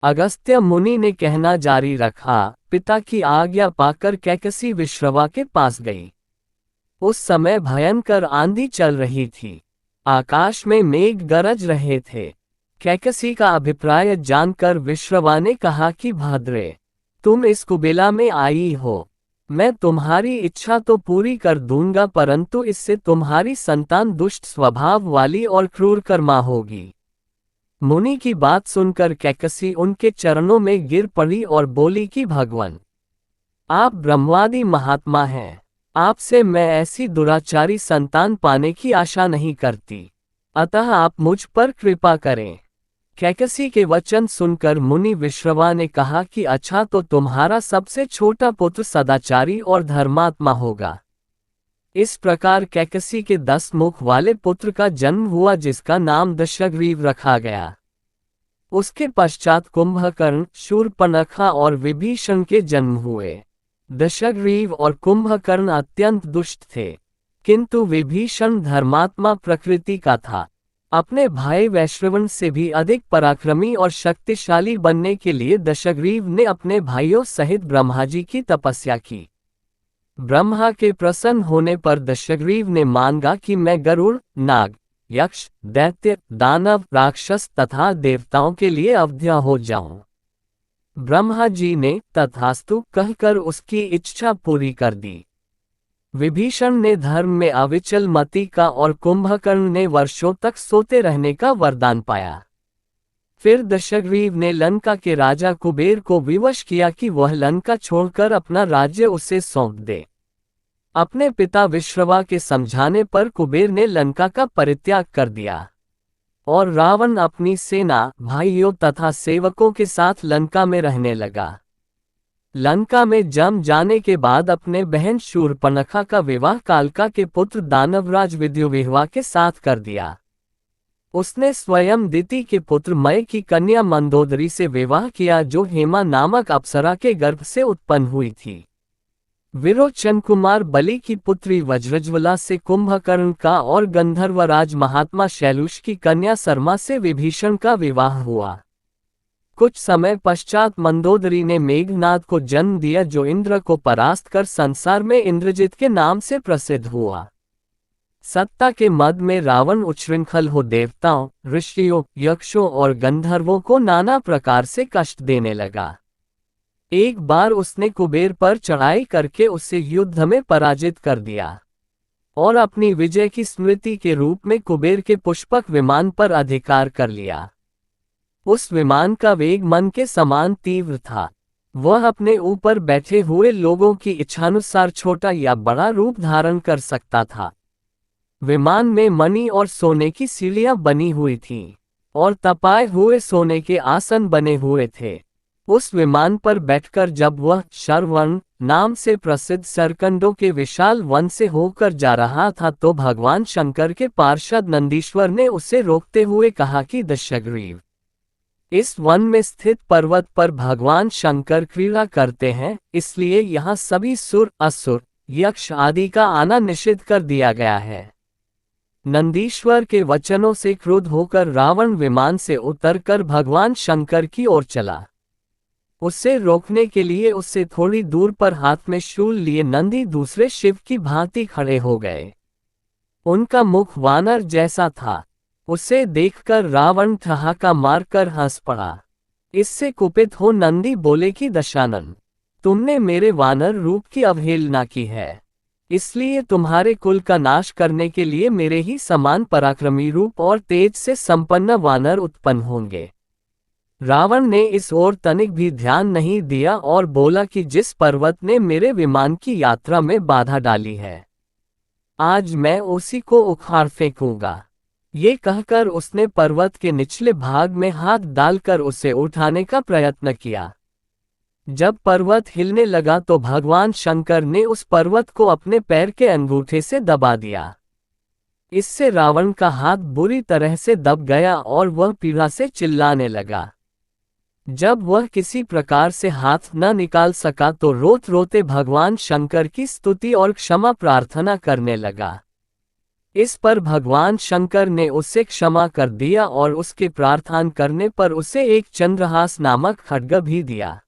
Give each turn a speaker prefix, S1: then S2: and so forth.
S1: अगस्त्य मुनि ने कहना जारी रखा, पिता की आज्ञा पाकर कैकसी विश्रवा के पास गई। उस समय भयंकर आंधी चल रही थी। आकाश में मेघ गरज रहे थे। कैकसी का अभिप्राय जानकर विश्रवा ने कहा कि भद्रे, तुम इस कुबेला में आई हो। मैं तुम्हारी इच्छा तो पूरी कर दूंगा, परंतु इससे तुम्हारी संतान दुष्ट स्वभाव वाली और क्रूर कर्मा होगी। मुनि की बात सुनकर कैकसी उनके चरणों में गिर पड़ी और बोली कि भगवान, आप ब्रह्मवादी महात्मा हैं। आपसे मैं ऐसी दुराचारी संतान पाने की आशा नहीं करती, अतः आप मुझ पर कृपा करें। कैकसी के वचन सुनकर मुनि विश्रवा ने कहा कि अच्छा, तो तुम्हारा सबसे छोटा पुत्र सदाचारी और धर्मात्मा होगा। इस प्रकार कैकसी के 10 मुख वाले पुत्र का जन्म हुआ, जिसका नाम दशग्रीव रखा गया। उसके पश्चात कुंभकर्ण, शूर्पणखा और विभीषण के जन्म हुए। दशग्रीव और कुंभकर्ण अत्यंत दुष्ट थे, किंतु विभीषण धर्मात्मा प्रकृति का था। अपने भाई वैश्रवण से भी अधिक पराक्रमी और शक्तिशाली बनने के लिए दशग्रीव ने अपने भाइयों सहित ब्रह्मा जी की तपस्या की। ब्रह्मा के प्रसन्न होने पर दशग्रीव ने मांगा कि मैं गरुड़, नाग, यक्ष, दैत्य, दानव, राक्षस तथा देवताओं के लिए अवध्या हो जाऊं। ब्रह्मा जी ने तथास्तु कहकर उसकी इच्छा पूरी कर दी। विभीषण ने धर्म में अविचल मति का और कुंभकर्ण ने वर्षों तक सोते रहने का वरदान पाया। फिर दशग्रीव ने लंका के राजा कुबेर को विवश किया कि वह लंका छोड़कर अपना राज्य उसे सौंप दे। अपने पिता विश्रवा के समझाने पर कुबेर ने लंका का परित्याग कर दिया और रावण अपनी सेना, भाइयों तथा सेवकों के साथ लंका में रहने लगा। लंका में जम जाने के बाद अपने बहन शूर्पणखा का विवाह कालका के पुत्र दानवराज विद्युविह्वा के साथ कर दिया। उसने स्वयं दिति के पुत्र मय की कन्या मंदोदरी से विवाह किया, जो हेमा नामक अप्सरा के गर्भ से उत्पन्न हुई थी। विरोचन कुमार बलि की पुत्री वज्रज्वला से कुंभकर्ण का और गंधर्वराज महात्मा शैलुष की कन्या सरमा से विभीषण का विवाह हुआ। कुछ समय पश्चात मंदोदरी ने मेघनाद को जन्म दिया, जो इंद्र को परास्त कर संसार में इंद्रजित के नाम से प्रसिद्ध हुआ। सत्ता के मद में रावण उच्छृंखल हो देवताओं, ऋषियों, यक्षों और गंधर्वों को नाना प्रकार से कष्ट देने लगा। एक बार उसने कुबेर पर चढ़ाई करके उसे युद्ध में पराजित कर दिया और अपनी विजय की स्मृति के रूप में कुबेर के पुष्पक विमान पर अधिकार कर लिया। उस विमान का वेग मन के समान तीव्र था। वह अपने ऊपर बैठे हुए लोगों की इच्छानुसार छोटा या बड़ा रूप धारण कर सकता था। विमान में मणि और सोने की सीढ़ियां बनी हुई थीं और तपाए हुए सोने के आसन बने हुए थे। उस विमान पर बैठकर जब वह शरवण नाम से प्रसिद्ध सरकंडों के विशाल वन से होकर जा रहा था, तो भगवान शंकर के पार्षद नंदीश्वर ने उसे रोकते हुए कहा कि दशग्रीव, इस वन में स्थित पर्वत पर भगवान शंकर क्रीड़ा करते हैं, इसलिए यहाँ सभी सुर, असुर, यक्ष आदि का आना निषिद्ध कर दिया गया है। नंदीश्वर के वचनों से क्रुद्ध होकर रावण विमान से उतरकर भगवान शंकर की ओर चला। उसे रोकने के लिए उससे थोड़ी दूर पर हाथ में शूल लिए नंदी दूसरे शिव की भांति खड़े हो गए। उनका मुख वानर जैसा था। उसे देखकर रावण ठहाका मारकर हंस पड़ा। इससे कुपित हो नंदी बोले कि दशानन, तुमने मेरे वानर रूप की अवहेलना की है, इसलिए तुम्हारे कुल का नाश करने के लिए मेरे ही समान पराक्रमी रूप और तेज से संपन्न वानर उत्पन्न होंगे। रावण ने इस ओर तनिक भी ध्यान नहीं दिया और बोला कि जिस पर्वत ने मेरे विमान की यात्रा में बाधा डाली है, आज मैं उसी को उखाड़ फेंकूंगा। ये कहकर उसने पर्वत के निचले भाग में हाथ डालकर उसे उठाने का प्रयत्न किया। जब पर्वत हिलने लगा तो भगवान शंकर ने उस पर्वत को अपने पैर के अंगूठे से दबा दिया। इससे रावण का हाथ बुरी तरह से दब गया और वह पीड़ा से चिल्लाने लगा। जब वह किसी प्रकार से हाथ न निकाल सका तो रोते रोते भगवान शंकर की स्तुति और क्षमा प्रार्थना करने लगा। इस पर भगवान शंकर ने उसे क्षमा कर दिया और उसके प्रार्थना करने पर उसे एक चंद्रहास नामक खड्ग भी दिया।